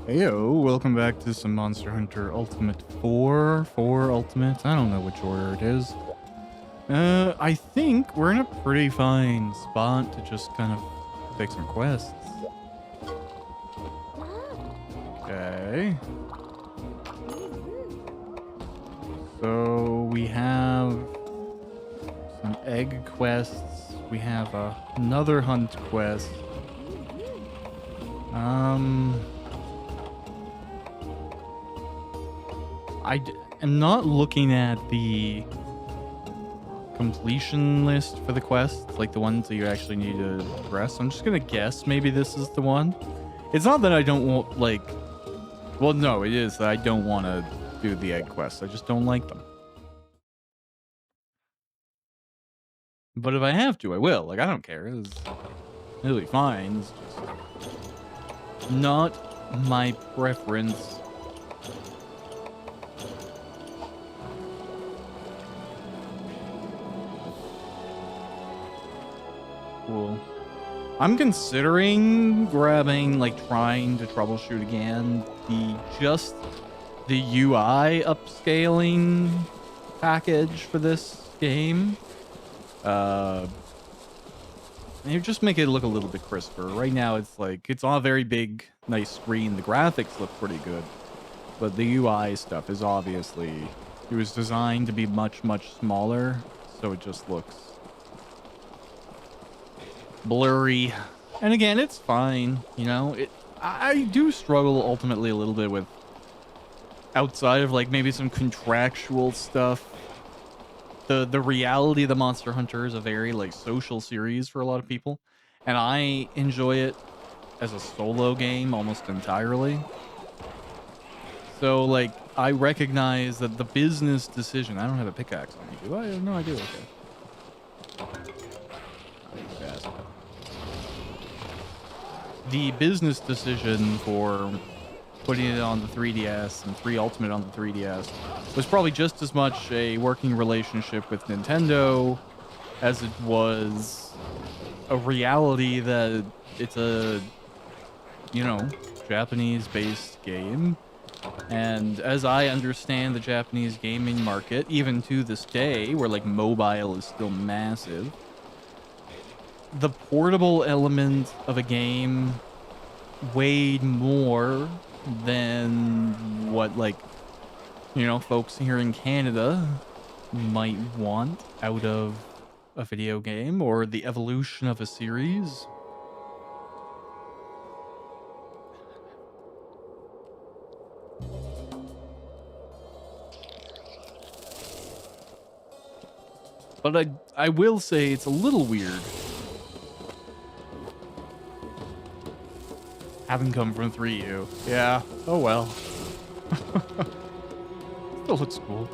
Heyo, welcome back to some Monster Hunter Ultimate 4 Ultimate. I don't know which order it is. I think we're in a pretty fine spot to just kind of take some quests. Okay. So we have some egg quests. We have another hunt quest. I'm not looking at the completion list for the quests, like the ones that you actually need to progress. I'm just gonna guess maybe this is the one. It's not that I don't want, like... Well, no, it is that I don't want to do the egg quests. I just don't like them. But if I have to, I will. Like, I don't care. It's really fine. It's just not my preference. Cool. I'm considering grabbing, like, trying to troubleshoot again the UI upscaling package for this game. Maybe just make it look a little bit crisper. Right now, it's like, it's on a very big, nice screen. The graphics look pretty good, but the UI stuff is obviously, it was designed to be much, much smaller, so it just looks blurry. And again, it's fine, you know. I do struggle ultimately a little bit with, outside of like maybe some contractual stuff, the reality of the Monster Hunter is a very like social series for a lot of people, and I enjoy it as a solo game almost entirely. So like I recognize that the business decision, I don't have a pickaxe on me, do I? No, I do. Okay. The business decision for putting it on the 3DS and 3 Ultimate on the 3DS was probably just as much a working relationship with Nintendo as it was a reality that it's a, you know, Japanese-based game. And as I understand the Japanese gaming market, even to this day, where like mobile is still massive, the portable element of a game weighed more than what, like, you know, folks here in Canada might want out of a video game or the evolution of a series. But I will say it's a little weird having come from 3U. Yeah. Oh well. Still looks cool.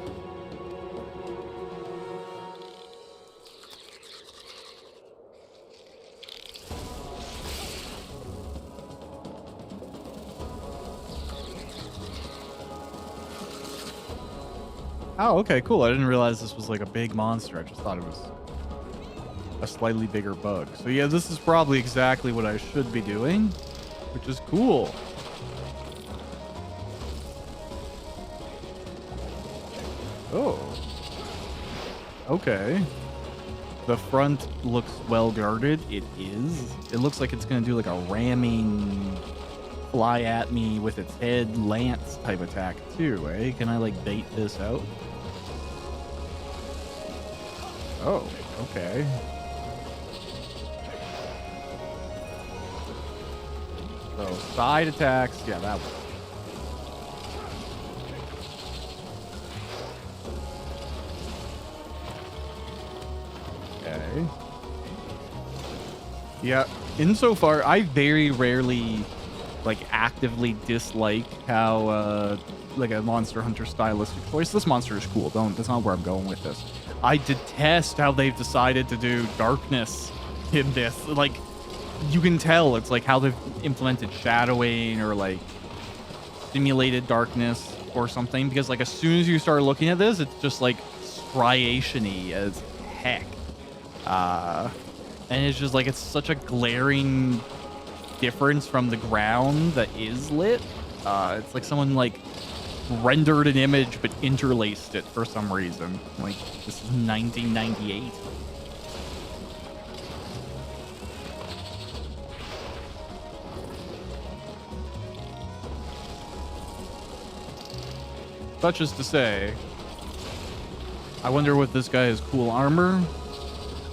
Oh, okay, cool. I didn't realize this was like a big monster. I just thought it was a slightly bigger bug. So yeah, this is probably exactly what I should be doing, which is cool. Oh. Okay. The front looks well guarded. It is. It looks like it's going to do like a ramming, fly at me with its head lance type attack too, eh? Can I like bait this out? Oh, okay. So side attacks, yeah, that one. Okay. Yeah, insofar, I very rarely, like, actively dislike how, like, a Monster Hunter stylistic choice. This monster is cool. That's not where I'm going with this. I detest how they've decided to do darkness in this. Like, you can tell it's like how they've implemented shadowing or like simulated darkness or something, because like as soon as you start looking at this, it's just like striation-y as heck. And it's just like, it's such a glaring difference from the ground that is lit. It's like someone like rendered an image but interlaced it for some reason. Like, this is 1998. Such as to say, I wonder what this guy has cool armor.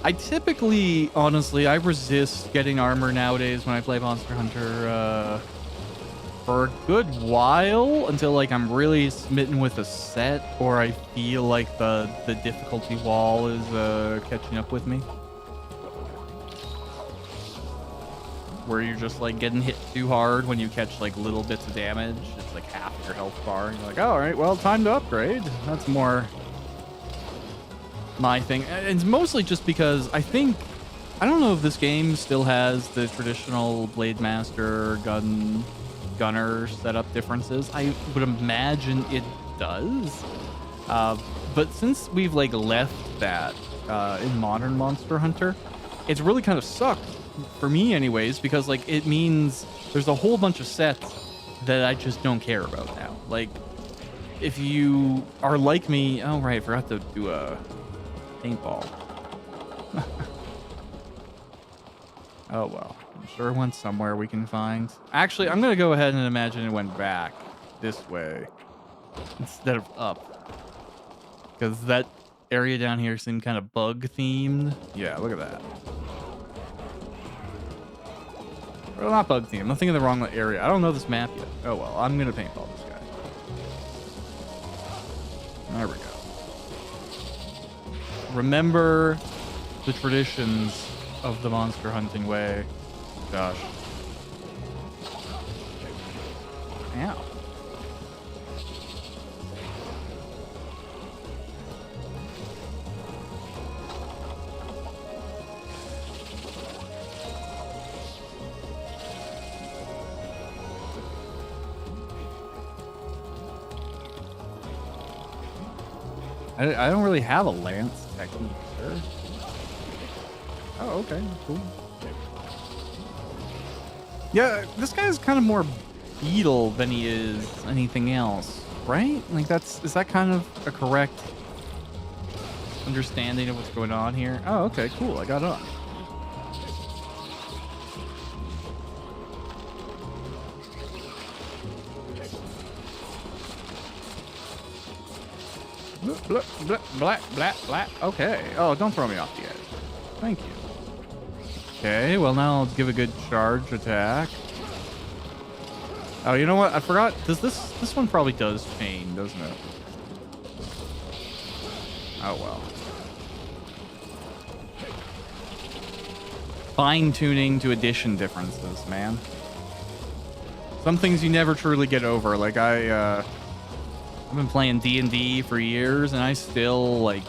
I typically, honestly, I resist getting armor nowadays when I play Monster Hunter for a good while until like I'm really smitten with a set or I feel like the difficulty wall is catching up with me. Where you're just like getting hit too hard when you catch like little bits of damage. It's like half your health bar. And you're like, oh, all right, well, time to upgrade. That's more my thing. And it's mostly just because I don't know if this game still has the traditional Blade Master gunner setup differences. I would imagine it does. But since we've like left that in modern Monster Hunter, it's really kind of sucked for me anyways, because like it means there's a whole bunch of sets that I just don't care about now. Like if you are like me, oh right, I forgot to do a paintball. Oh well, I'm sure it went somewhere we can find. Actually, I'm gonna go ahead and imagine it went back this way instead of up, because that area down here seemed kind of bug themed. Yeah, look at that. Well, not bug themed. I'm thinking of the wrong area. I don't know this map yet. Oh well, I'm gonna paintball this guy. There we go. Remember the traditions of the monster hunting way. Gosh. Ow. I don't really have a lance technique, sir. Oh, okay, cool. Yeah, this guy's kind of more beetle than he is anything else, right? Like is that kind of a correct understanding of what's going on here? Oh, okay, cool. I got it on. Blah, blah, blah, blah, blah. Okay. Oh, don't throw me off the edge. Thank you. Okay, well now let's give a good charge attack. Oh, you know what? I forgot. Does this one probably does chain, doesn't it? Oh well. Fine-tuning to addition differences, man. Some things you never truly get over. Like I've been playing D&D for years, and I still like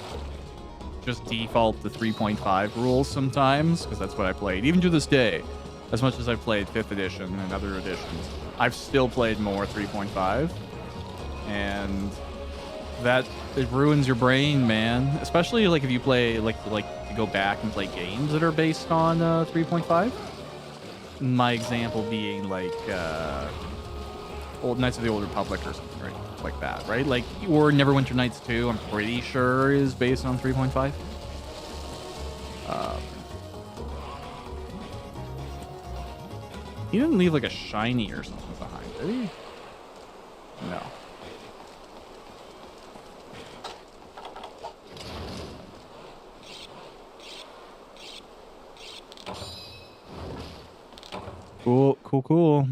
just default to 3.5 rules sometimes because that's what I played. Even to this day, as much as I've played 5th edition and other editions, I've still played more 3.5, and it ruins your brain, man. Especially like if you play like you go back and play games that are based on 3.5. My example being like Old Knights of the Old Republic or something, right? Like that, right? Like, or Neverwinter Nights 2, I'm pretty sure is based on 3.5. He didn't leave like a shiny or something behind, did he? No. Cool, cool, cool.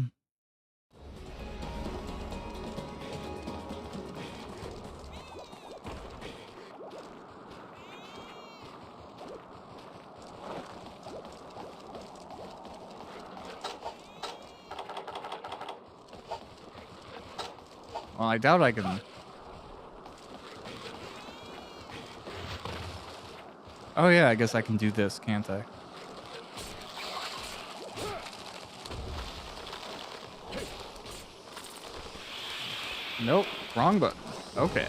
Well, I doubt I can. Oh yeah, I guess I can do this, can't I? Nope, wrong button. Okay.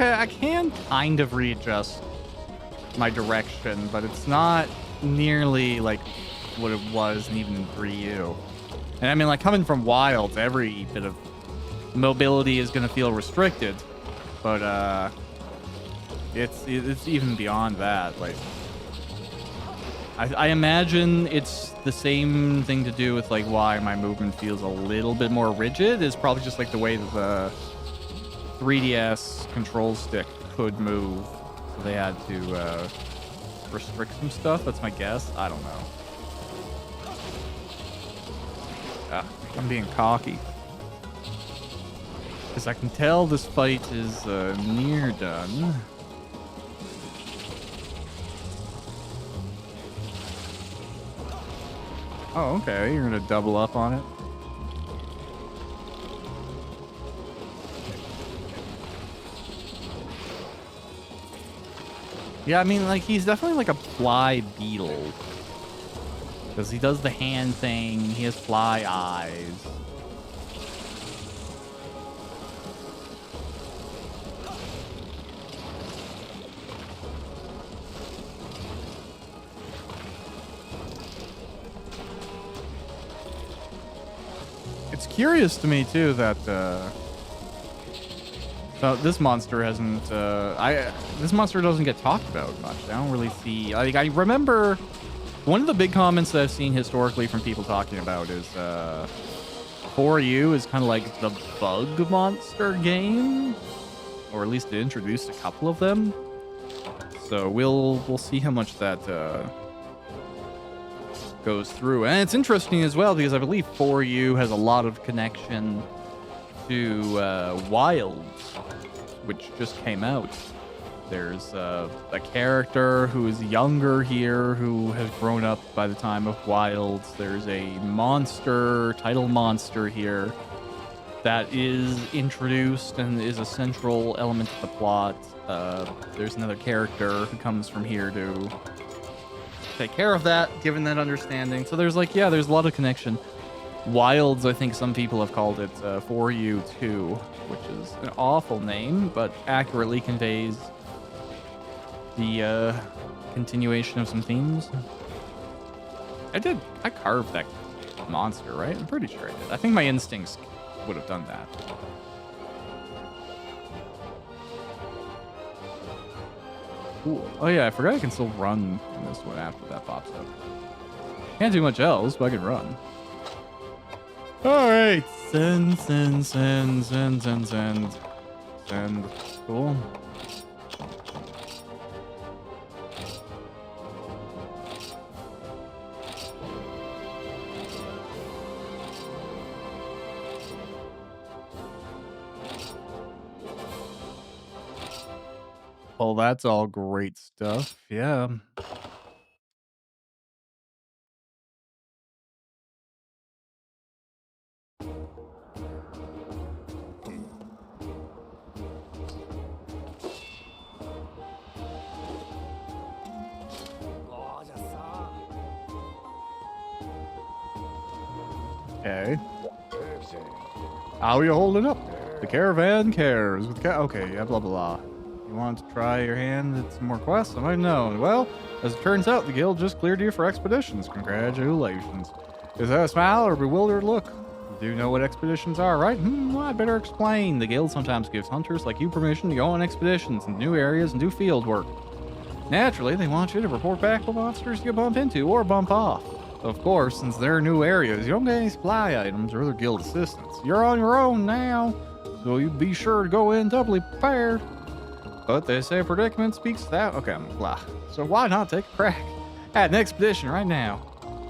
okay, I can kind of readjust my direction, but it's not nearly like what it was and even in 3U. And I mean, like, coming from Wilds, every bit of mobility is going to feel restricted, but it's even beyond that. Like, I imagine it's the same thing to do with like why my movement feels a little bit more rigid, is probably just like the way that the 3DS control stick could move, so they had to restrict some stuff. That's my guess. I don't know. I'm being cocky because I can tell this fight is near done. Oh, okay. You're gonna double up on it. Yeah, I mean, like, he's definitely like a fly beetle. Because he does the hand thing, he has fly eyes. It's curious to me, too, that this monster hasn't, this monster doesn't get talked about much. I don't really see, like, I remember one of the big comments that I've seen historically from people talking about is, 4U is kind of like the bug monster game, or at least it introduced a couple of them. So we'll see how much that, goes through. And it's interesting as well because I believe 4U has a lot of connection to Wilds, which just came out. There's a character who is younger here who has grown up by the time of Wilds. There's a monster, title monster here that is introduced and is a central element of the plot. There's another character who comes from here to take care of that, given that understanding. So there's like, yeah, there's a lot of connection. Wilds, I think some people have called it 4U2, which is an awful name, but accurately conveys the continuation of some themes. I carved that monster, right? I'm pretty sure I did. I think my instincts would have done that. Cool. Oh yeah, I forgot I can still run in this one after that pops up. Can't do much else, but I can run. Alright. Send. Cool. Well, that's all great stuff. Yeah. Okay. How are you holding up? The caravan cares. Okay, yeah, blah, blah, blah. You want to try your hand at some more quests? I might know. Well, as it turns out, the guild just cleared you for expeditions. Congratulations. Is that a smile or a bewildered look? You do know what expeditions are, right? Well, I better explain. The guild sometimes gives hunters like you permission to go on expeditions in new areas and do field work. Naturally, they want you to report back what monsters you bump into or bump off. Of course, since they're new areas, you don't get any supply items or other guild assistance. You're on your own now, so you be sure to go in doubly prepared. But they say predicament speaks that. Okay, blah. So why not take a crack at an expedition right now?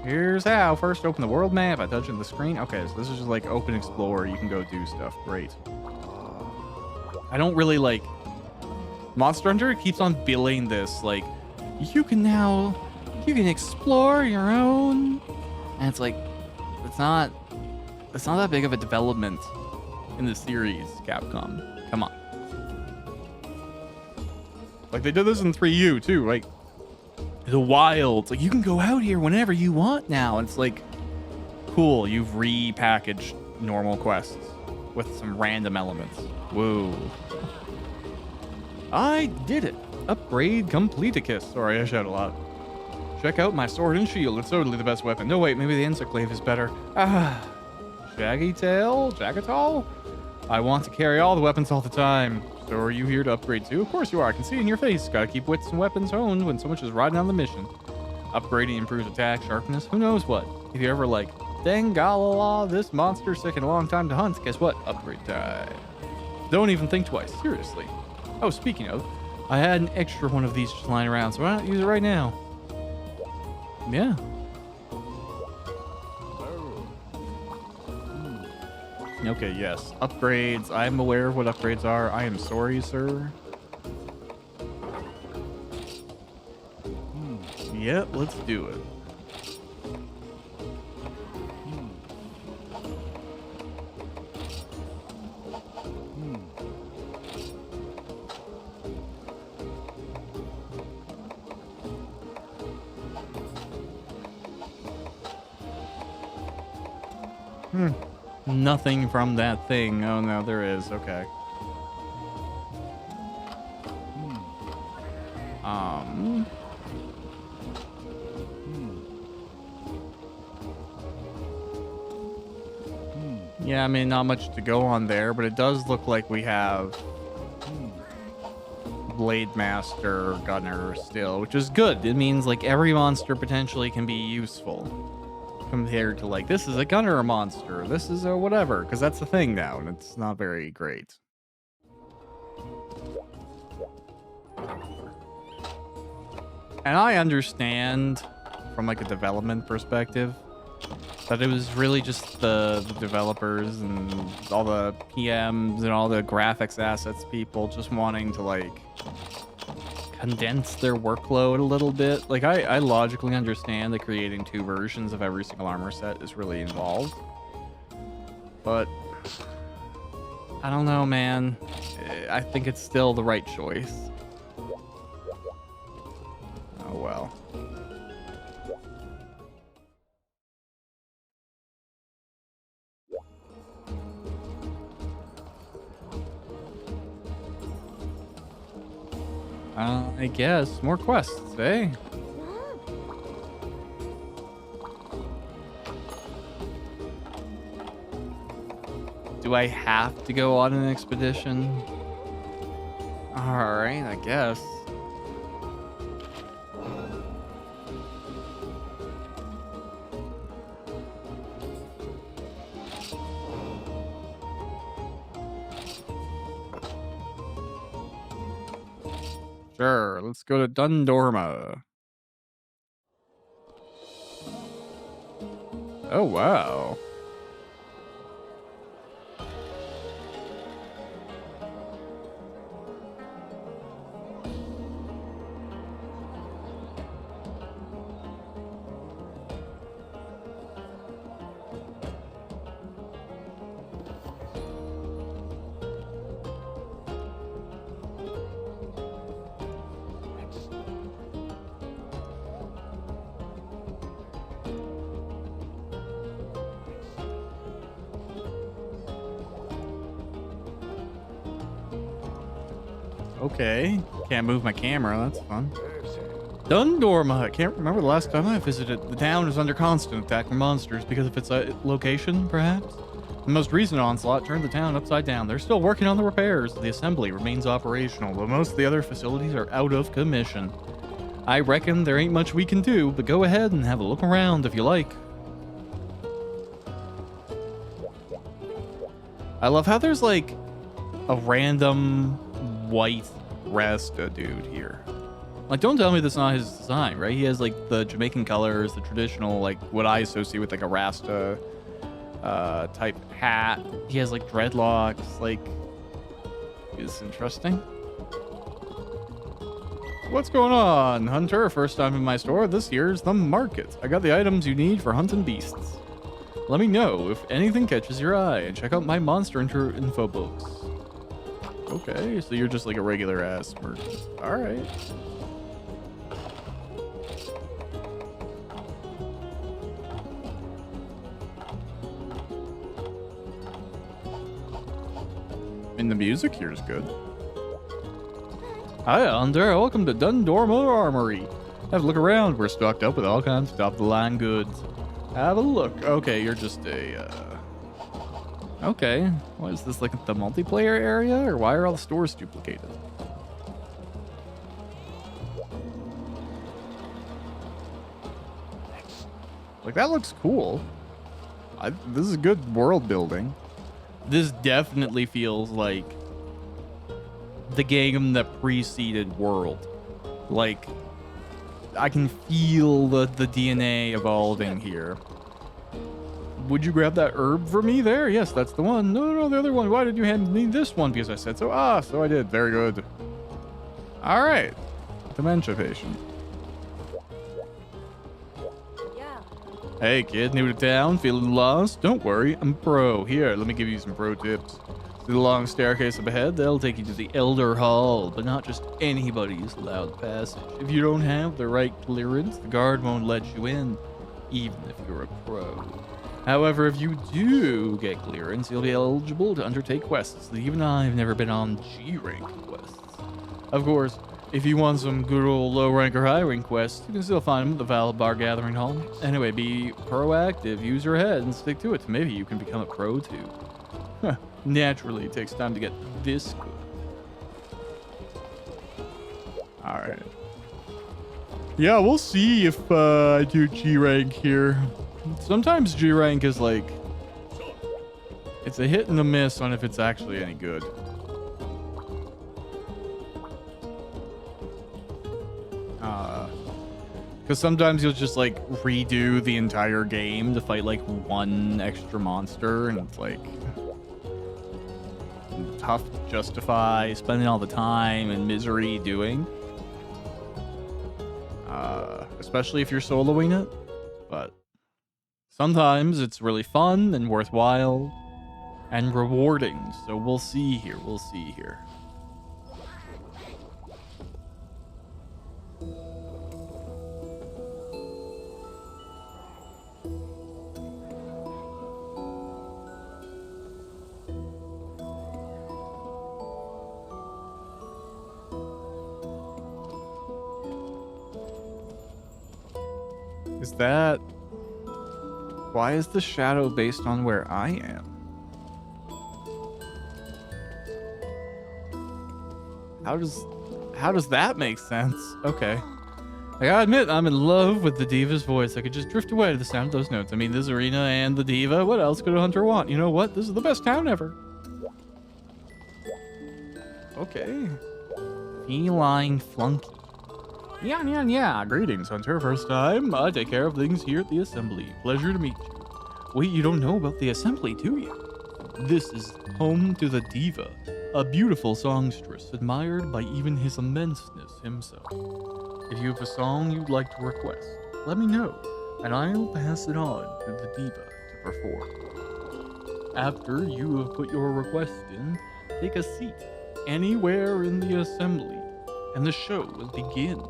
Here's how. First, open the world map by touching the screen. Okay, so this is just like open explore. You can go do stuff. Great. I don't really like... Monster Hunter keeps on billing this, like, you can explore your own. And it's like, it's not that big of a development in the series, Capcom. Come on. Like, they did this in 3U too, like the Wilds. Like, you can go out here whenever you want now. And it's like, cool, you've repackaged normal quests with some random elements. Whoa. I did it. Upgrade completicus. Sorry, I shout a lot. Check out my sword and shield. It's totally the best weapon. No, wait, maybe the insect glaive is better. Ah, Shaggy Tail? Jagatal? I want to carry all the weapons all the time. So are you here to upgrade too? Of course you are. I can see it in your face. Gotta keep wits and weapons honed when so much is riding on the mission. Upgrading improves attack, sharpness, who knows what. If you're ever like, dang galala, this monster's taking a long time to hunt, guess what? Upgrade time. Don't even think twice, seriously. Oh, speaking of, I had an extra one of these just lying around, so why not use it right now? Yeah. Okay, yes. Upgrades. I'm aware of what upgrades are. I am sorry, sir. Yep, let's do it. Nothing from that thing. Oh no, there is. Okay. Yeah, I mean, not much to go on there, but it does look like we have Blade Master Gunner still, which is good. It means like every monster potentially can be useful. Compared to like, this is a gunner monster, this is a whatever, because that's the thing now, and it's not very great. And I understand from like a development perspective that it was really just the developers and all the PMs and all the graphics assets people just wanting to like condense their workload a little bit. Like I logically understand that creating 2 versions of every single armor set is really involved, but I don't know, man. I think it's still the right choice. Oh well. I guess. More quests, eh? Do I have to go on an expedition? Alright, I guess. Sure, let's go to Dundorma. Oh, wow. Okay, can't move my camera, that's fun. Dundorma, I can't remember the last time I visited. The town is under constant attack from monsters because of its location, perhaps? The most recent onslaught turned the town upside down. They're still working on the repairs. The assembly remains operational, but most of the other facilities are out of commission. I reckon there ain't much we can do, but go ahead and have a look around if you like. I love how there's like a random white Rasta dude here. Like, don't tell me that's not his design, right? He has like the Jamaican colors, the traditional, like what I associate with like a Rasta type hat. He has like dreadlocks. Like, it's interesting. What's going on, Hunter? First time in my store. This here's the market. I got the items you need for hunting beasts. Let me know if anything catches your eye, and check out my monster info books. Okay, so you're just like a regular ass merchant. All right. And the music here is good. Hi, Hunter. Welcome to Dundormo Armory. Have a look around. We're stocked up with all kinds of top-of-the-line goods. Have a look. Okay, you're just a, Okay. What is this, like the multiplayer area? Or why are all the stores duplicated? Like, that looks cool. This is good world building. This definitely feels like the game that preceded World. Like, I can feel the DNA evolving here. Would you grab that herb for me there? Yes, that's the one. No, the other one. Why did you hand me this one? Because I said so. Ah, so I did. Very good. All right. Dementia patient. Yeah. Hey, kid, new to town? Feeling lost? Don't worry, I'm pro. Here, let me give you some pro tips. See the long staircase up ahead? That'll take you to the Elder Hall, but not just anybody's allowed passage. If you don't have the right clearance, the guard won't let you in, even if you're a pro. However, if you do get clearance, you'll be eligible to undertake quests that even I've never been on G-rank quests. Of course, if you want some good old low rank or high rank quests, you can still find them at the Valbar Gathering Hall. Anyway, be proactive, use your head, and stick to it. Maybe you can become a pro too. Naturally, it takes time to get this good. Alright. Yeah, we'll see if I do G rank here. Sometimes G rank is like, it's a hit and a miss on if it's actually any good. Because sometimes you'll just like redo the entire game to fight like one extra monster, and it's like tough to justify spending all the time and misery doing. Especially if you're soloing it. But sometimes it's really fun and worthwhile and rewarding. So we'll see here. We'll see here. Is that... Why is the shadow based on where I am? How does that make sense? Okay. I gotta admit, I'm in love with the diva's voice. I could just drift away to the sound of those notes. I mean, this arena and the diva. What else could a hunter want? You know what? This is the best town ever. Okay. Feline flunky. Yeah. Greetings, Hunter. First time. I take care of things here at the Assembly. Pleasure to meet you. Wait, you don't know about the Assembly, do you? This is home to the Diva, a beautiful songstress admired by even his immenseness himself. If you have a song you'd like to request, let me know, and I'll pass it on to the Diva to perform. After you have put your request in, take a seat anywhere in the Assembly, and the show will begin.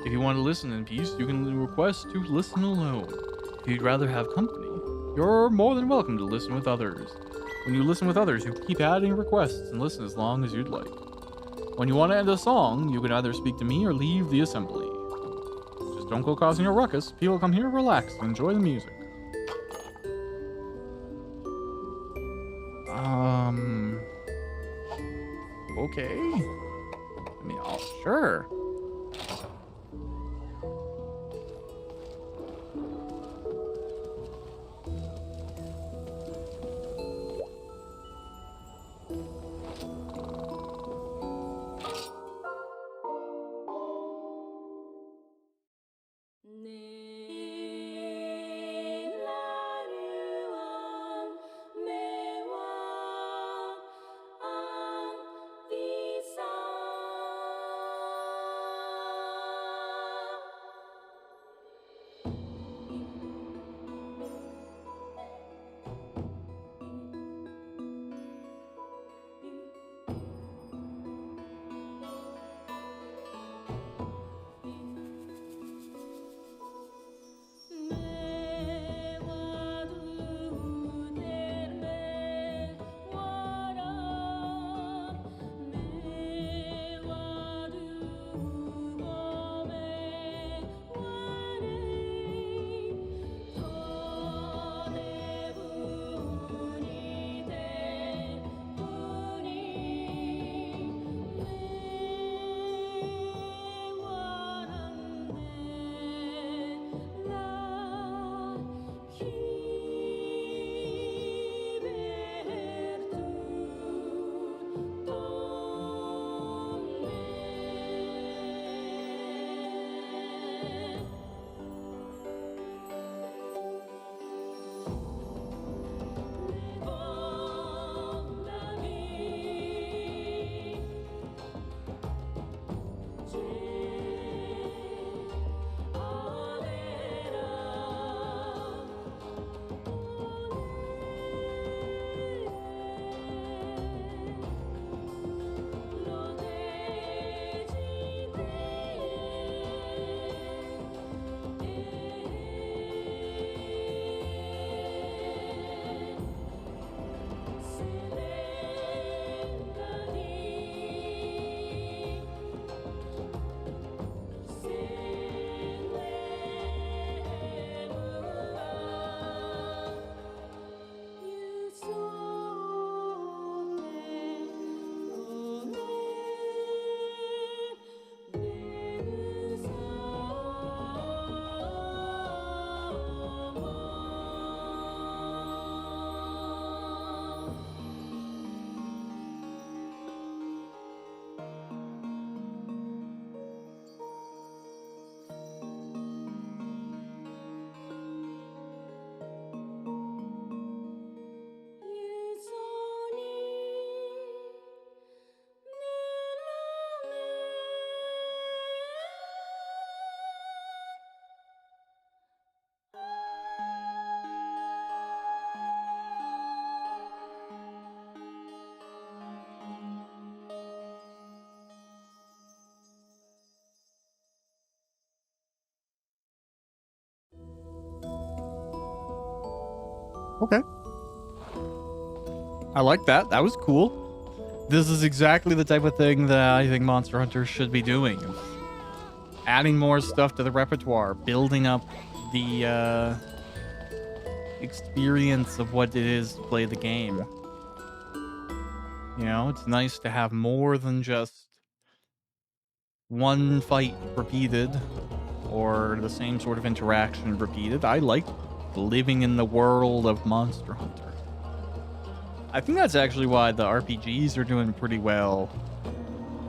If you want to listen in peace, you can request to listen alone. If you'd rather have company, you're more than welcome to listen with others. When you listen with others, you keep adding requests and listen as long as you'd like. When you want to end a song, you can either speak to me or leave the assembly. Just don't go causing a ruckus. People come here, relax, and enjoy the music. Okay. I mean, sure. Okay. I like that. That was cool. This is exactly the type of thing that I think Monster Hunter should be doing. Adding more stuff to the repertoire, building up the experience of what it is to play the game. You know, it's nice to have more than just one fight repeated or the same sort of interaction repeated. I like living in the world of Monster Hunter. I think that's actually why the RPGs are doing pretty well.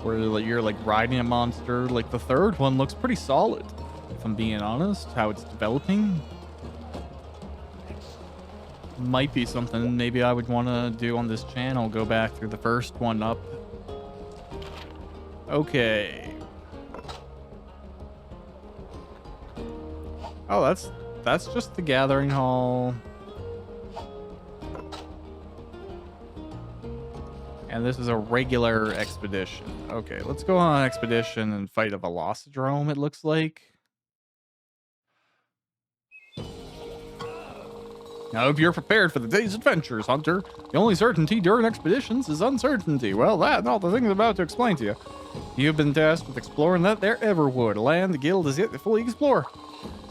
Where you're like riding a monster. Like the third one looks pretty solid, if I'm being honest. How it's developing might be something maybe I would want to do on this channel. Go back through the first one up. Okay. Oh, that's just the gathering hall. And this is a regular expedition. Okay, let's go on an expedition and fight a Velocidrome, it looks like. I hope you're prepared for the day's adventures, Hunter. The only certainty during expeditions is uncertainty. Well, that and all the things I'm about to explain to you. You've been tasked with exploring that there Everwood, a land the guild has yet to fully explore.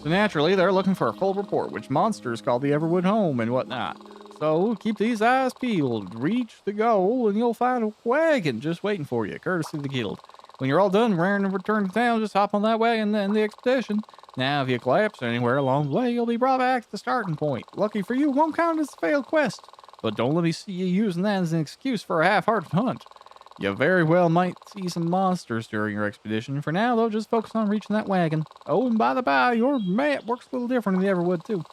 So naturally, they're looking for a full report, which monsters call the Everwood home and whatnot. So keep these eyes peeled, reach the goal, and you'll find a wagon just waiting for you, courtesy of the guild. When you're all done, raring to return to town, just hop on that wagon and end the expedition. Now, if you collapse anywhere along the way, you'll be brought back to the starting point. Lucky for you, it won't count as a failed quest. But don't let me see you using that as an excuse for a half-hearted hunt. You very well might see some monsters during your expedition. For now, though, just focus on reaching that wagon. Oh, and by the by, your map works a little different in the Everwood, too.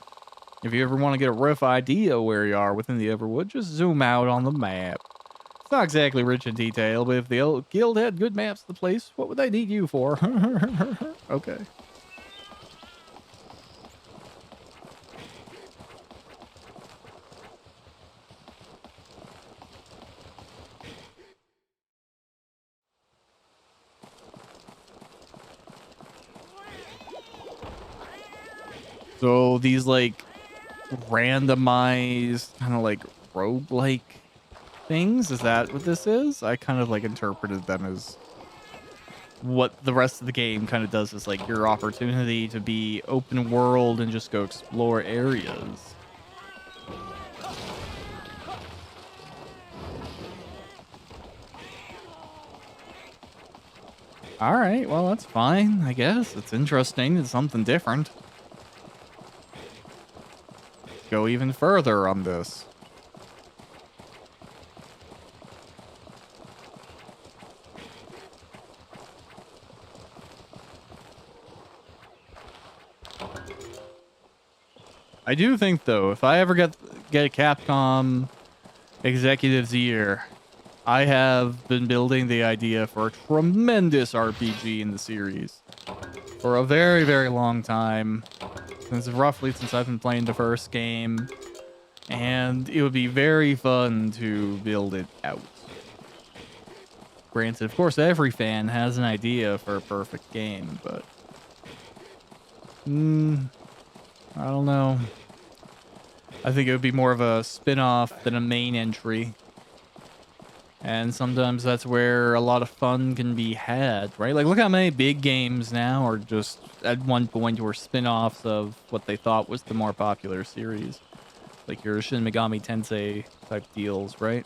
If you ever want to get a rough idea where you are within the Everwood, just zoom out on the map. It's not exactly rich in detail, but if the guild had good maps of the place, what would they need you for? Okay. So these like randomized kind of like roguelike things, is that what this is? I kind of like interpreted them as what the rest of the game kind of does, is like your opportunity to be open world and just go explore areas. All right, well, that's fine, I guess. It's interesting. It's something different. Go even further on this. I do think, though, if I ever get a Capcom Executive's Ear, I have been building the idea for a tremendous RPG in the series for a very, very long time. Since I've been playing the first game, and it would be very fun to build it out. Granted, of course, every fan has an idea for a perfect game, but I don't know. I think it would be more of a spin-off than a main entry. And sometimes that's where a lot of fun can be had, right? Like, look how many big games now are just, at one point, were spin-offs of what they thought was the more popular series. Like your Shin Megami Tensei type deals, right?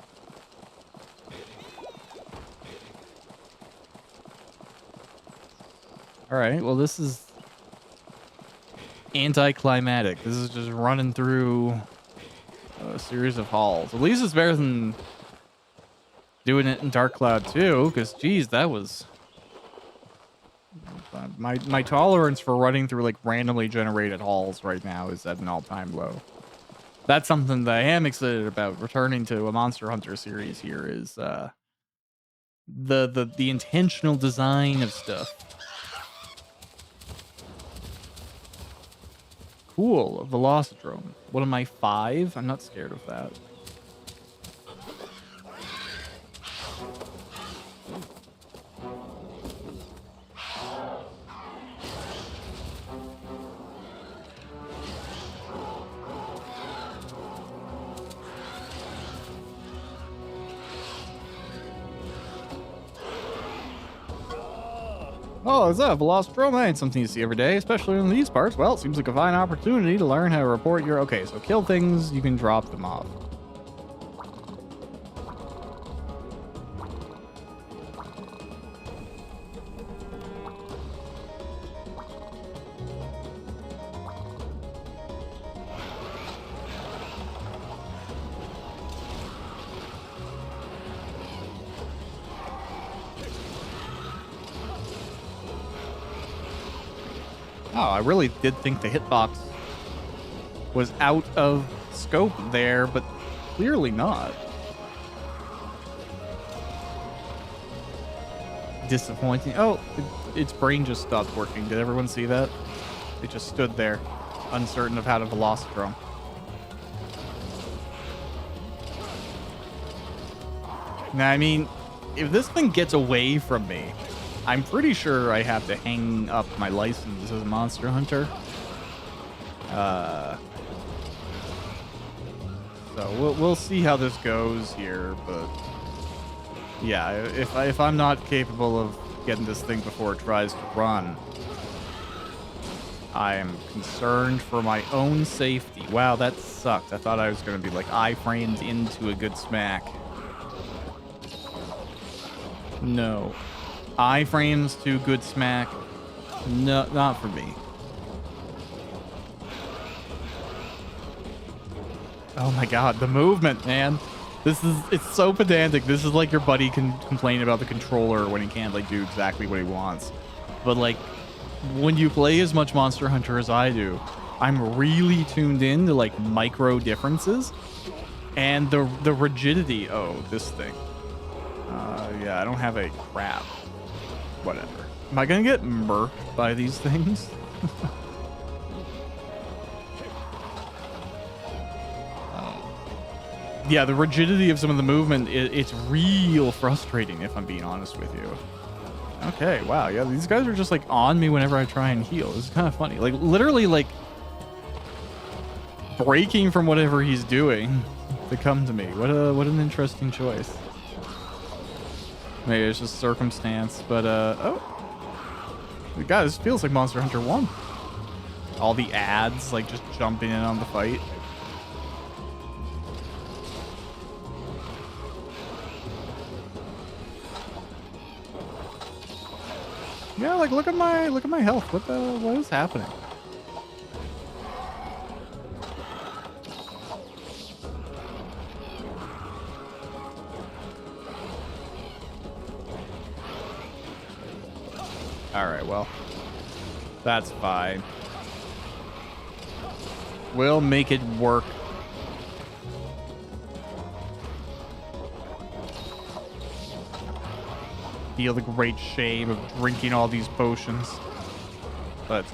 Alright, well, this is anticlimactic. This is just running through a series of halls. At least it's better than doing it in Dark Cloud 2, because geez, that was my tolerance for running through like randomly generated halls right now is at an all-time low. That's something that I am excited about. Returning to a Monster Hunter series here is the intentional design of stuff. Cool, a Velocidrome. What am I, 5? I'm not scared of that. Oh, is that a Velocitron? Ain't something you see every day, especially in these parts. Well, it seems like a fine opportunity to learn how to report your... Okay, so kill things, you can drop them off. Oh, I really did think the hitbox was out of scope there, but clearly not. Disappointing. Oh, its brain just stopped working. Did everyone see that? It just stood there, uncertain of how to Velocitron. Now, I mean, if this thing gets away from me, I'm pretty sure I have to hang up my license as a monster hunter. So we'll see how this goes here, but yeah, if I'm not capable of getting this thing before it tries to run, I am concerned for my own safety. Wow, that sucked. I thought I was going to be like iframed into a good smack. No. Iframes to good smack. No, not for me. Oh my god, the movement, man. It's so pedantic. This is like your buddy can complain about the controller when he can't like do exactly what he wants. But like when you play as much Monster Hunter as I do, I'm really tuned in to like micro differences and the rigidity. Oh, this thing. Yeah, I don't have a crap. Whatever. Am I gonna get murked by these things? Yeah, the rigidity of some of the movement, it's real frustrating, if I'm being honest with you. Okay, wow, yeah, these guys are just, like, on me whenever I try and heal. This is kind of funny. Like, literally, like, breaking from whatever he's doing to come to me. What an interesting choice. Maybe it's just circumstance, but, oh. God, this feels like Monster Hunter 1. All the ads, like, just jumping in on the fight. Yeah, like look at my health. What is happening? All right, well, that's fine. We'll make it work. Feel the great shame of drinking all these potions. But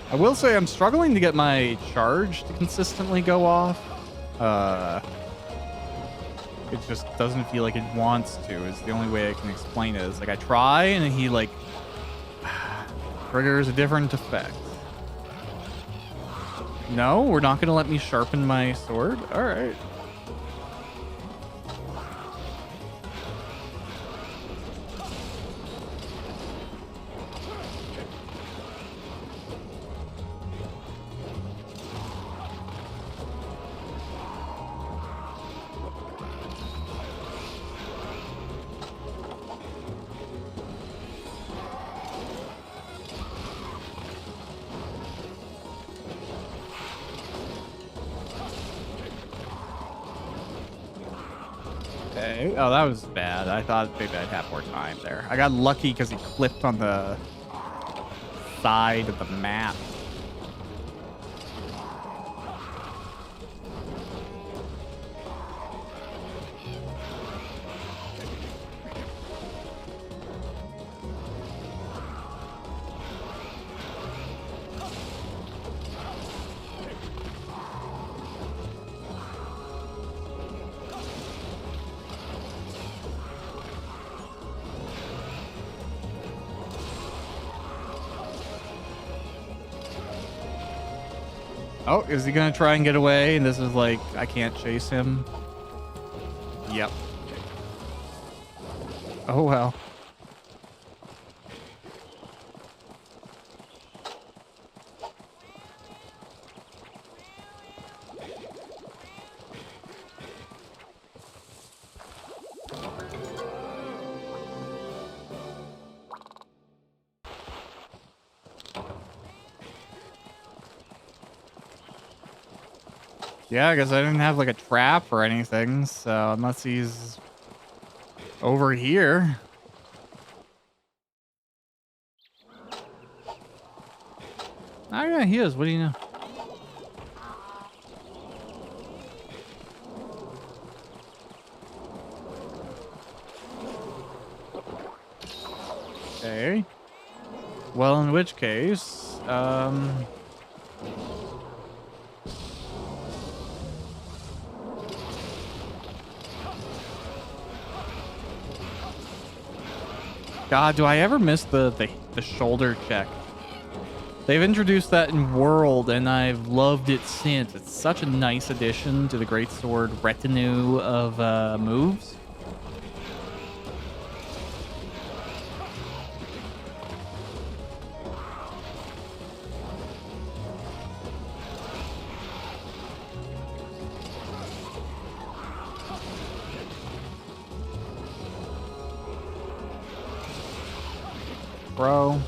I will say I'm struggling to get my charge to consistently go off. It just doesn't feel like it wants to. Is the only way I can explain it. It's like I try and he like triggers a different effect. No, we're not going to let me sharpen my sword? All right. Oh, that was bad. I thought maybe I'd have more time there. I got lucky because he clipped on the side of the map. Oh, is he gonna try and get away? And this is like, I can't chase him. Yep. Oh, well. Yeah, I guess I didn't have like a trap or anything, so unless he's over here. Oh yeah, he is. What do you know? Okay. Well, in which case, God, do I ever miss the shoulder check? They've introduced that in World, and I've loved it since. It's such a nice addition to the Greatsword retinue of moves. Bro.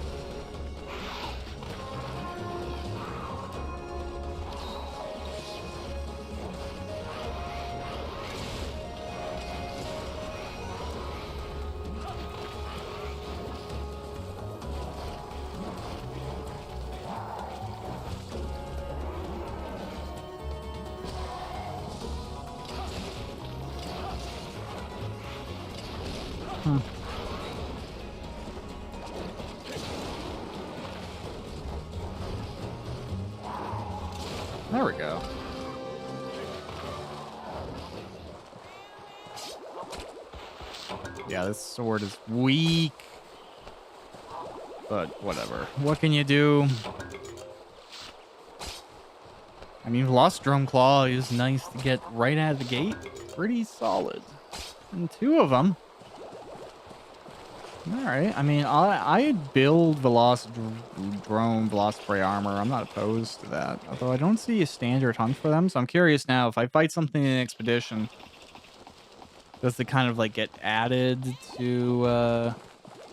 There we go. Yeah, this sword is weak. But whatever. What can you do? I mean, Velocitron Claw is nice to get right out of the gate. Pretty solid. And two of them. Alright, I mean, I'd build Drone Velocispray armor. I'm not opposed to that. Although I don't see a standard hunt for them, so I'm curious now, if I fight something in an expedition, does it kind of like get added to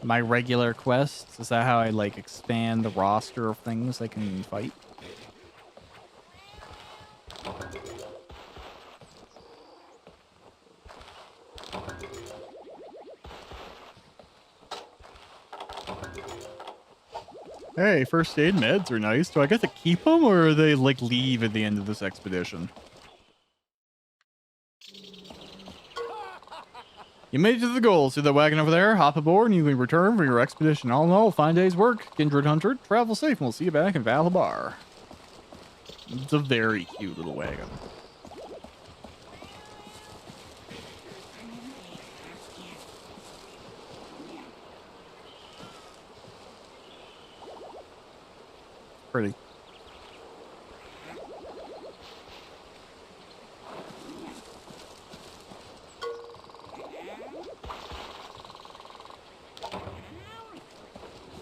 my regular quests? Is that how I like expand the roster of things I can fight? Hey, first aid meds are nice. Do I get to keep them, or are they like leave at the end of this expedition? You made it to the goal. See that wagon over there? Hop aboard and you can return for your expedition. All in all, 5 days work. Kindred Hunter, travel safe and we'll see you back in Valabar. It's a very cute little wagon. Pretty.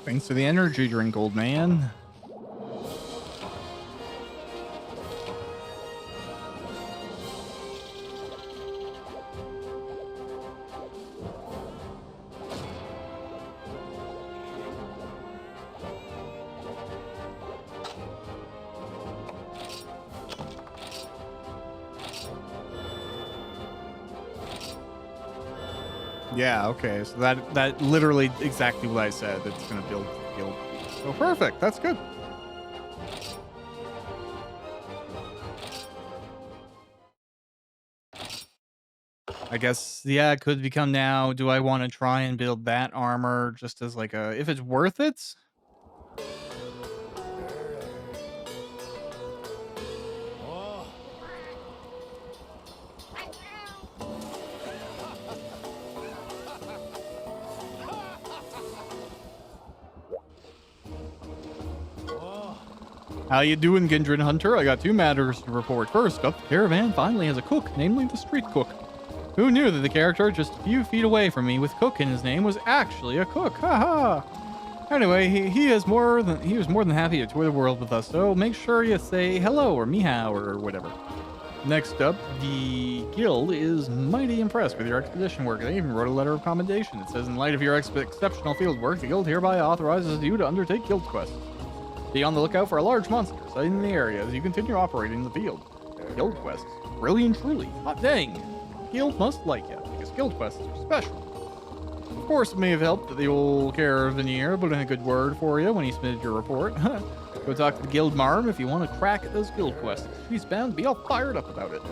Thanks for the energy drink, old man. Yeah, okay. So that literally exactly what I said. It's gonna build. So perfect. That's good. I guess, yeah, it could become now. Do I want to try and build that armor just as like a, if it's worth it? How you doing, Kindred Hunter? I got 2 matters to report. First up, the caravan finally has a cook, namely the street cook. Who knew that the character just a few feet away from me with Cook in his name was actually a cook? Haha. Anyway, he was more than happy to tour the world with us, so make sure you say hello or meow or whatever. Next up, the guild is mighty impressed with your expedition work. They even wrote a letter of commendation. It says, in light of your exceptional field work, the guild hereby authorizes you to undertake guild quests. Be on the lookout for a large monster sighted in the area as you continue operating in the field. Guild quests, really and truly. Hot dang. Guild must like you, because guild quests are special. Of course, it may have helped that the old Caravaneer put in a good word for you when he submitted your report. Go talk to the guild marm if you want to crack at those guild quests. She's bound to be all fired up about it.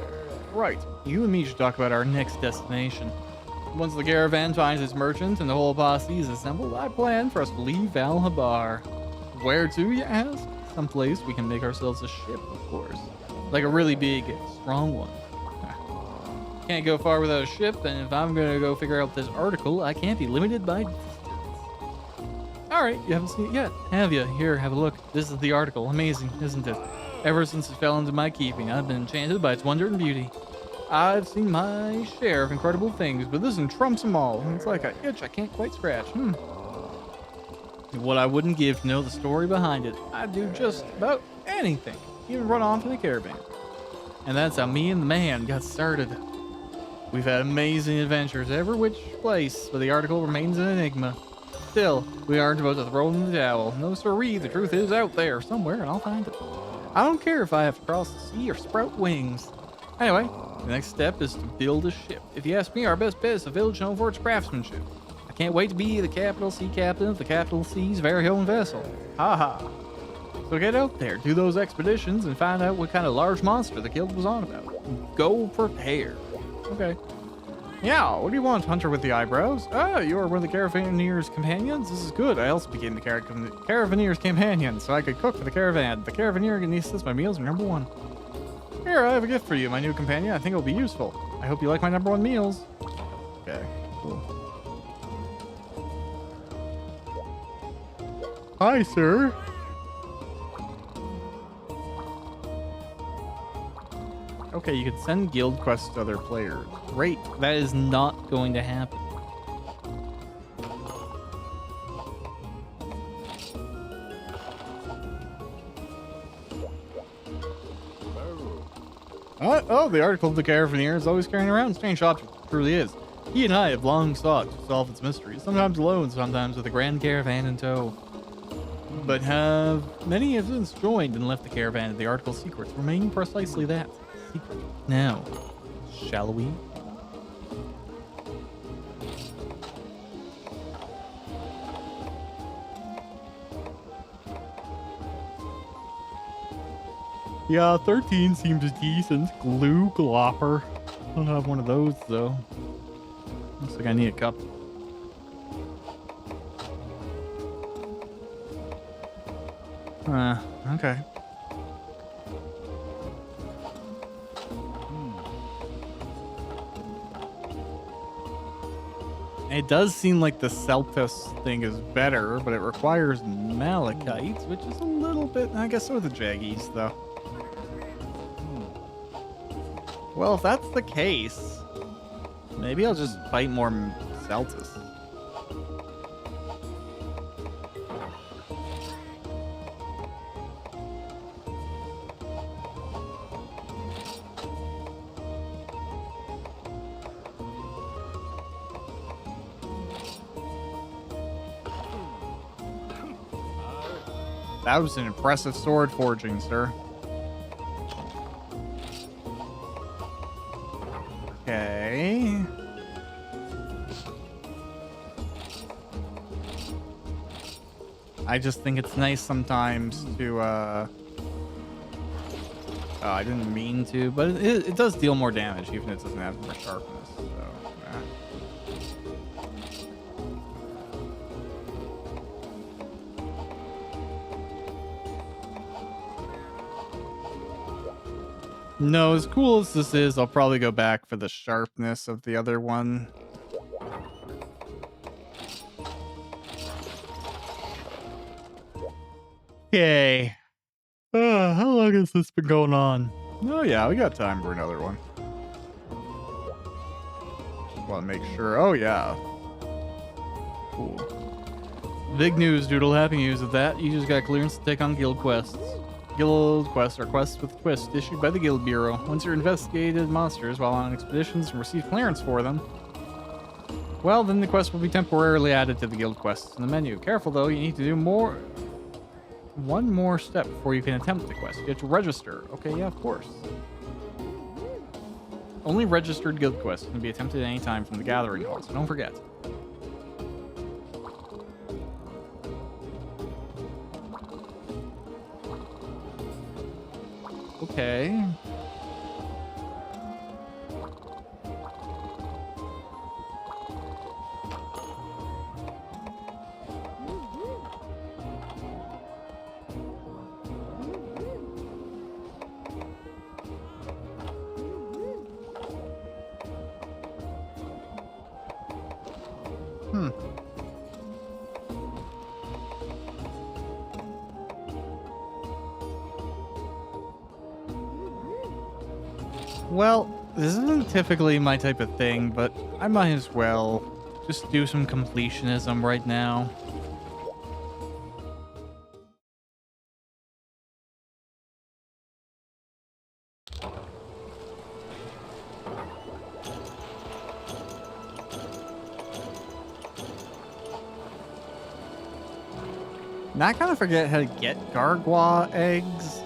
Right, you and me should talk about our next destination. Once the caravan finds its merchant and the whole posse is assembled, I plan for us to leave Valhabar. Where to, you ask? Someplace we can make ourselves a ship, of course. Like a really big, strong one. Can't go far without a ship, and if I'm gonna go figure out this article, I can't be limited by distance. Alright, you haven't seen it yet, have you? Here, have a look. This is the article. Amazing, isn't it? Ever since it fell into my keeping, I've been enchanted by its wonder and beauty. I've seen my share of incredible things, but this one trumps them all. It's like an itch I can't quite scratch. What I wouldn't give to know the story behind it. I'd do just about anything, even run off in a caravan. And that's how me and the man got started. We've had amazing adventures every which place, but the article remains an enigma. Still, we aren't about to throw in the towel. No siree, the truth is out there somewhere, and I'll find it. I don't care if I have to cross the sea or sprout wings. Anyway, the next step is to build a ship. If you ask me, our best bet is a village known for its craftsmanship. I can't wait to be the capital sea captain of the capital sea's very own vessel. Ha. So get out there, do those expeditions, and find out what kind of large monster the guild was on about. Go prepared. Okay. Yeah, what do you want, Hunter with the eyebrows? Ah, you are one of the Caravaneer's companions? This is good. I also became the Caravaneer's companion, so I could cook for the caravan. The Caravaneer can assist my meals are number 1. Here, I have a gift for you, my new companion. I think it'll be useful. I hope you like my number 1 meals. Okay, cool. Hi, sir. Okay, you can send guild quests to other players. Great. That is not going to happen. Oh, the article of the Caravaneer is always carrying around. Strange object. It truly is. He and I have long sought to solve its mysteries, sometimes alone, sometimes with a grand caravan in tow. But many have since joined and left the caravan, and the article's secrets remain precisely that. Secret. Now, shall we? Yeah, 13 seems decent. Glue glopper. I don't have one of those though. Looks like I need a cup. Okay. It does seem like the Celtus thing is better, but it requires Malachites, which is a little bit... I guess so are the Jaggies, though. Well, if that's the case, maybe I'll just fight more Celtus. That was an impressive sword forging, sir. Okay. I just think it's nice sometimes to, oh, I didn't mean to, but it does deal more damage, even if it doesn't have more sharpness, so, yeah. No, as cool as this is, I'll probably go back for the sharpness of the other one. Okay. long has this been going on? Oh yeah, we got time for another one. Want to make sure. Oh yeah. Cool. Big news, Doodle. Happy news with that. You just got clearance to take on guild quests. Guild quests are quests with a twist issued by the Guild Bureau. Once you're investigated monsters while on expeditions and receive clearance for them, well, then the quest will be temporarily added to the guild quests in the menu. Careful though, you need to do one more step before you can attempt the quest. You have to register. Okay, yeah, of course. Only registered guild quests can be attempted at any time from the gathering hall, so don't forget. Okay. Well, this isn't typically my type of thing, but I might as well just do some completionism right now. Now I kind of forget how to get Gargoyle eggs.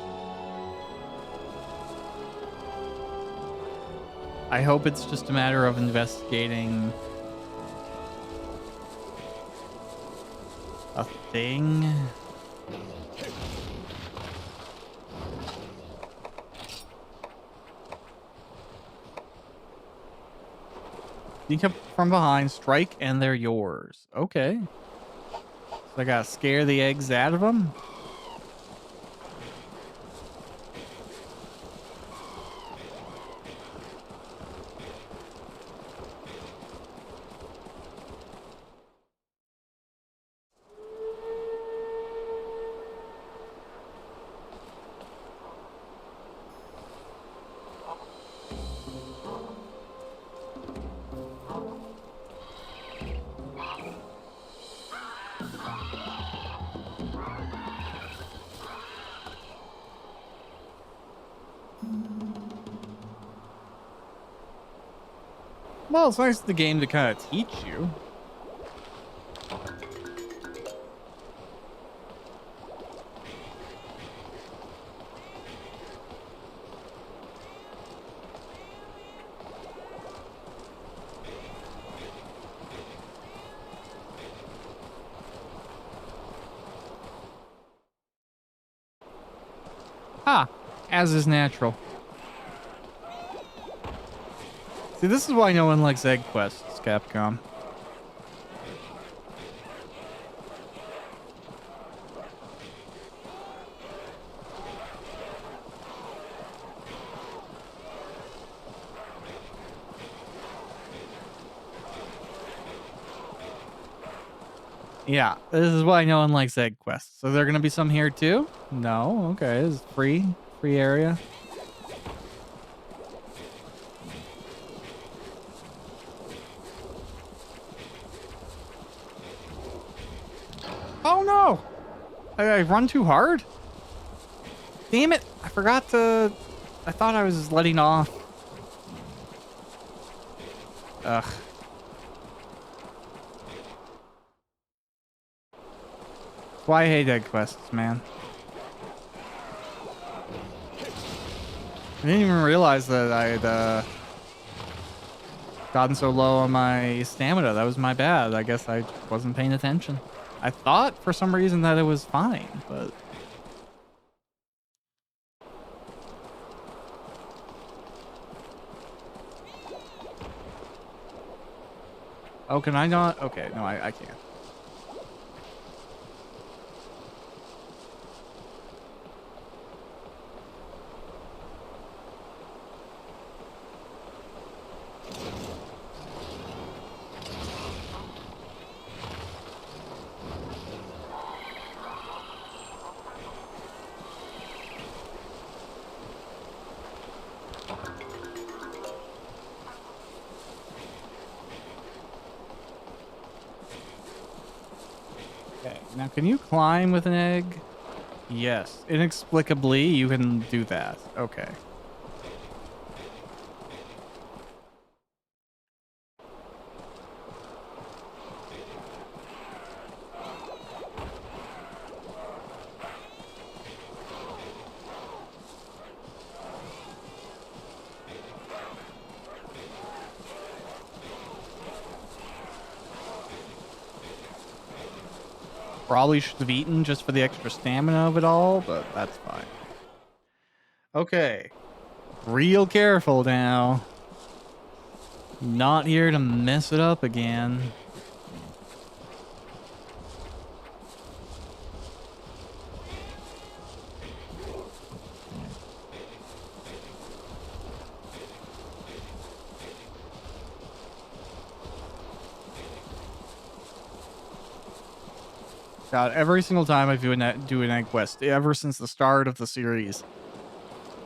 I hope it's just a matter of investigating a thing. Sneak up from behind, strike, and they're yours. Okay. So I gotta scare the eggs out of them. Well, it's nice the game to kind of teach you. Ah, as is natural. See, this is why no one likes egg quests, Capcom. Yeah, this is why no one likes egg quests. So there gonna be some here too? No, okay, this is free area. Oh no! I run too hard? Damn it! I forgot to... I thought I was letting off. Ugh. That's why I hate egg quests, man. I didn't even realize that I had gotten so low on my stamina. That was my bad. I guess I wasn't paying attention. I thought for some reason that it was fine, but... Oh, can I not? Okay, no, I can't. Okay, now can you climb with an egg? Yes, inexplicably you can do that. Okay. Probably should have eaten just for the extra stamina of it all, but that's fine. Okay. Real careful now. Not here to mess it up again. God, every single time I do an egg quest, ever since the start of the series,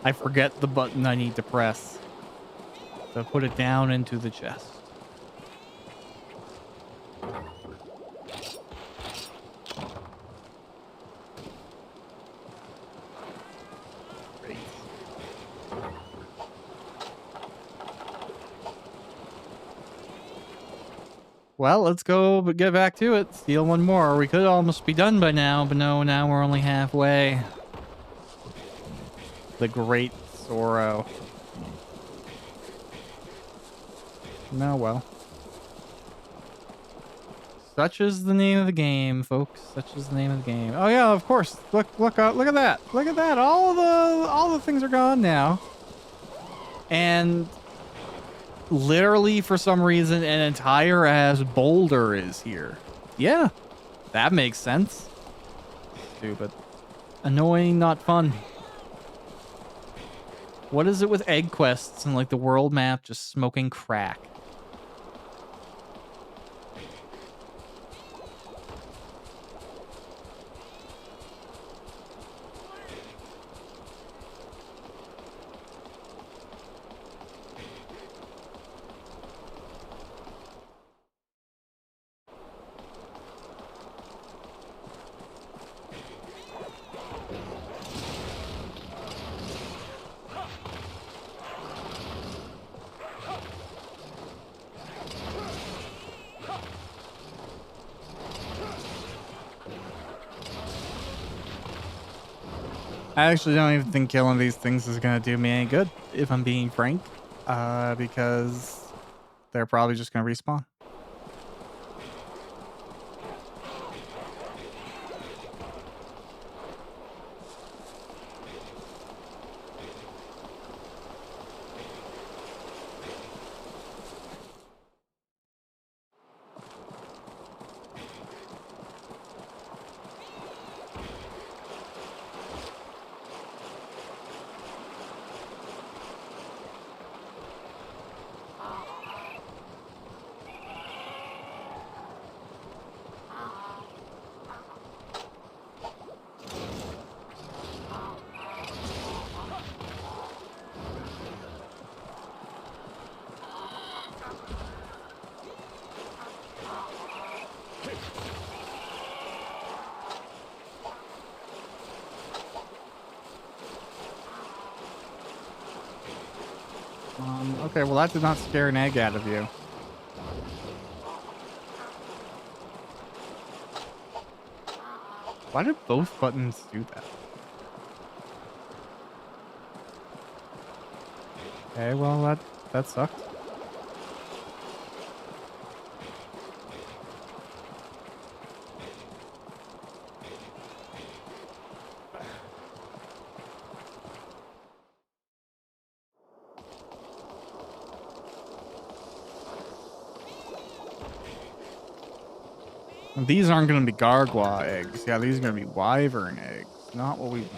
I forget the button I need to press to put it down into the chest. Great. Well, let's go get back to it. Steal one more. We could almost be done by now, but no, now we're only halfway. The Great Sorrow. No, well. Such is the name of the game, folks. Such is the name of the game. Oh yeah, of course. Look at that. Look at that. All the things are gone now. And literally for some reason an entire ass boulder is here. Yeah. That makes sense. Stupid. Annoying, not fun. What is it with egg quests and like the world map just smoking crack? I actually don't even think killing these things is going to do me any good, if I'm being frank, because they're probably just going to respawn. Okay, well that did not scare an egg out of you. Why did both buttons do that? Okay, well that sucked. These aren't going to be gargoyle eggs. Yeah, these are going to be wyvern eggs. Not what we want.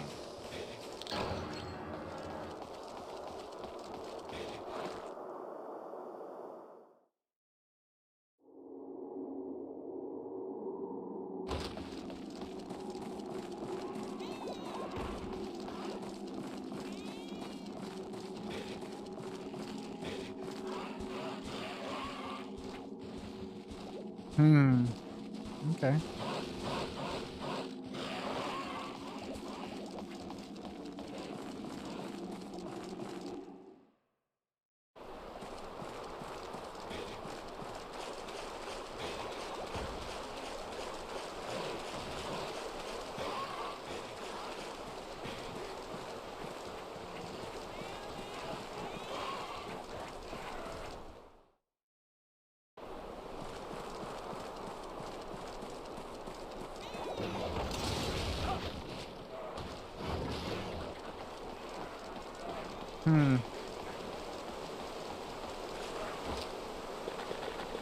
Okay.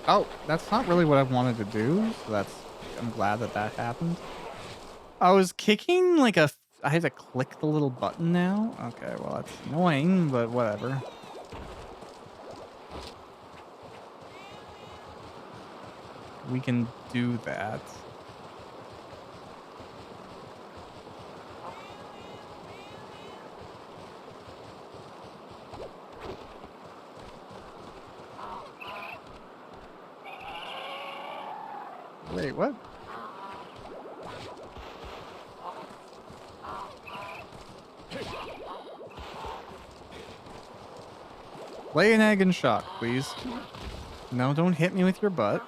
Oh, that's not really what I wanted to do. So I'm glad that that happened. I was kicking like I have to click the little button now. Okay, well that's annoying, but whatever. We can do that. Wait, what? Lay an egg and shot, please. No, don't hit me with your butt.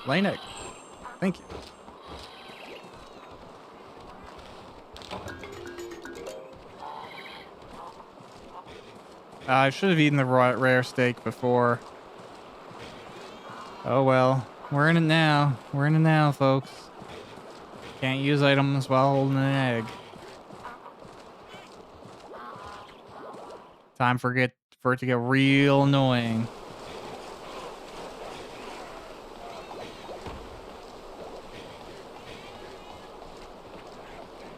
Lay an egg. Thank you. I should have eaten the rare steak before. Oh well. We're in it now. We're in it now, folks. Can't use items while holding an egg. Time for it to get real annoying.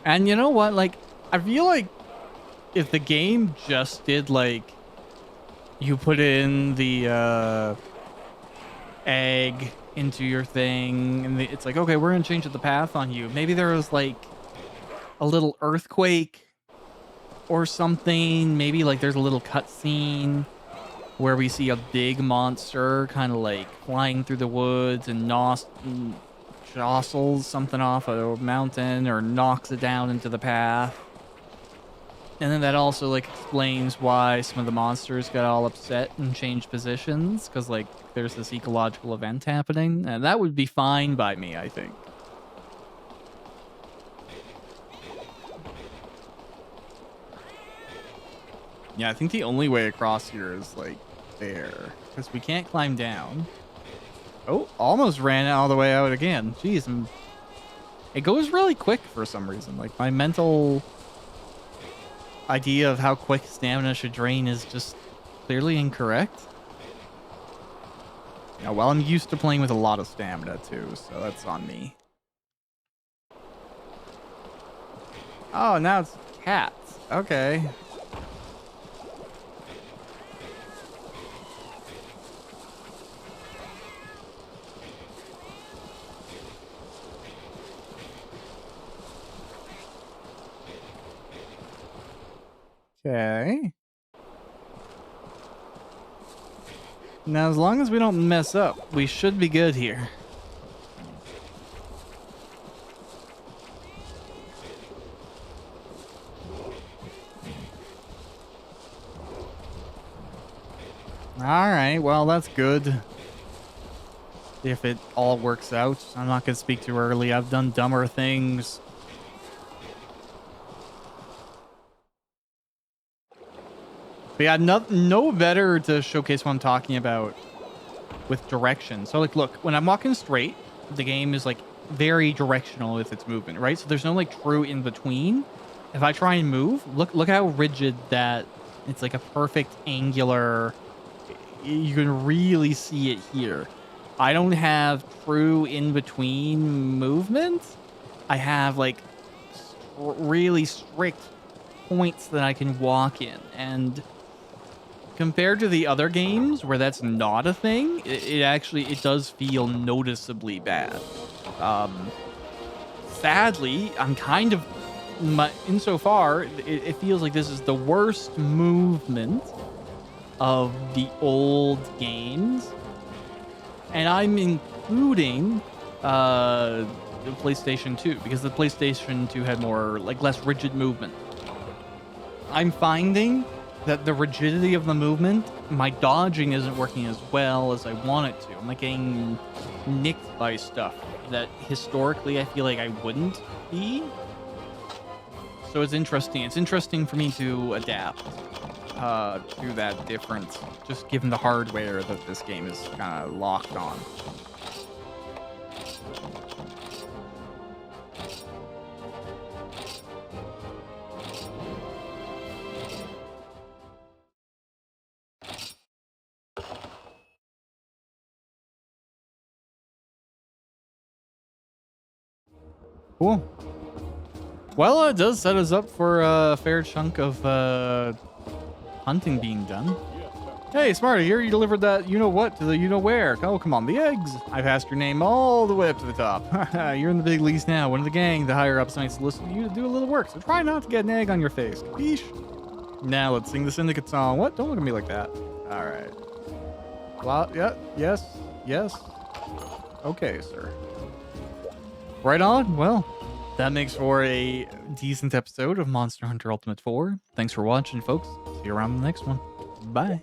And you know what? Like, I feel like if the game just did like you put in the egg into your thing and it's like, okay, we're gonna change the path on you. Maybe there was like a little earthquake or something. Maybe like there's a little cutscene where we see a big monster kind of like flying through the woods and jostles something off a mountain or knocks it down into the path. And then that also like explains why some of the monsters got all upset and changed positions, because like there's this ecological event happening, and that would be fine by me, I think. Yeah, I think the only way across here is like there, because we can't climb down. Oh, almost ran all the way out again. Jeez, it goes really quick for some reason. Like my mental idea of how quick stamina should drain is just clearly incorrect. Yeah, well, I'm used to playing with a lot of stamina too, so that's on me. Oh, now it's cats. Okay. Okay. Now, as long as we don't mess up, we should be good here. Alright, well, that's good. If it all works out. I'm not going to speak too early. I've done dumber things. But yeah, no better to showcase what I'm talking about with direction. So like, look, when I'm walking straight, the game is like very directional with its movement, right? So there's no like true in between. If I try and move, look how rigid that it's like a perfect angular. You can really see it here. I don't have true in between movement. I have like really strict points that I can walk in, and compared to the other games where that's not a thing, it does feel noticeably bad. Sadly, I'm kind of, insofar, it feels like this is the worst movement of the old games. And I'm including the PlayStation 2, because the PlayStation 2 had more, like, less rigid movement. I'm finding that the rigidity of the movement, my dodging isn't working as well as I want it to. I'm like getting nicked by stuff that historically I feel like I wouldn't be. So it's interesting. It's interesting for me to adapt to that difference, just given the hardware that this game is kind of locked on. Cool. Well, it does set us up for a fair chunk of hunting being done. Hey, Smarty, here you delivered that you-know-what to the you-know-where. Oh, come on, the eggs. I've asked your name all the way up to the top. You're in the big leagues now. One of the gang, the higher-ups might solicit you to do a little work, so try not to get an egg on your face. Capiche? Now let's sing the Syndicate song. What? Don't look at me like that. All right. Well, yeah, yes. Okay, sir. Right on. Well, that makes for a decent episode of Monster Hunter Ultimate 4. Thanks for watching, folks. See you around the next one. Bye.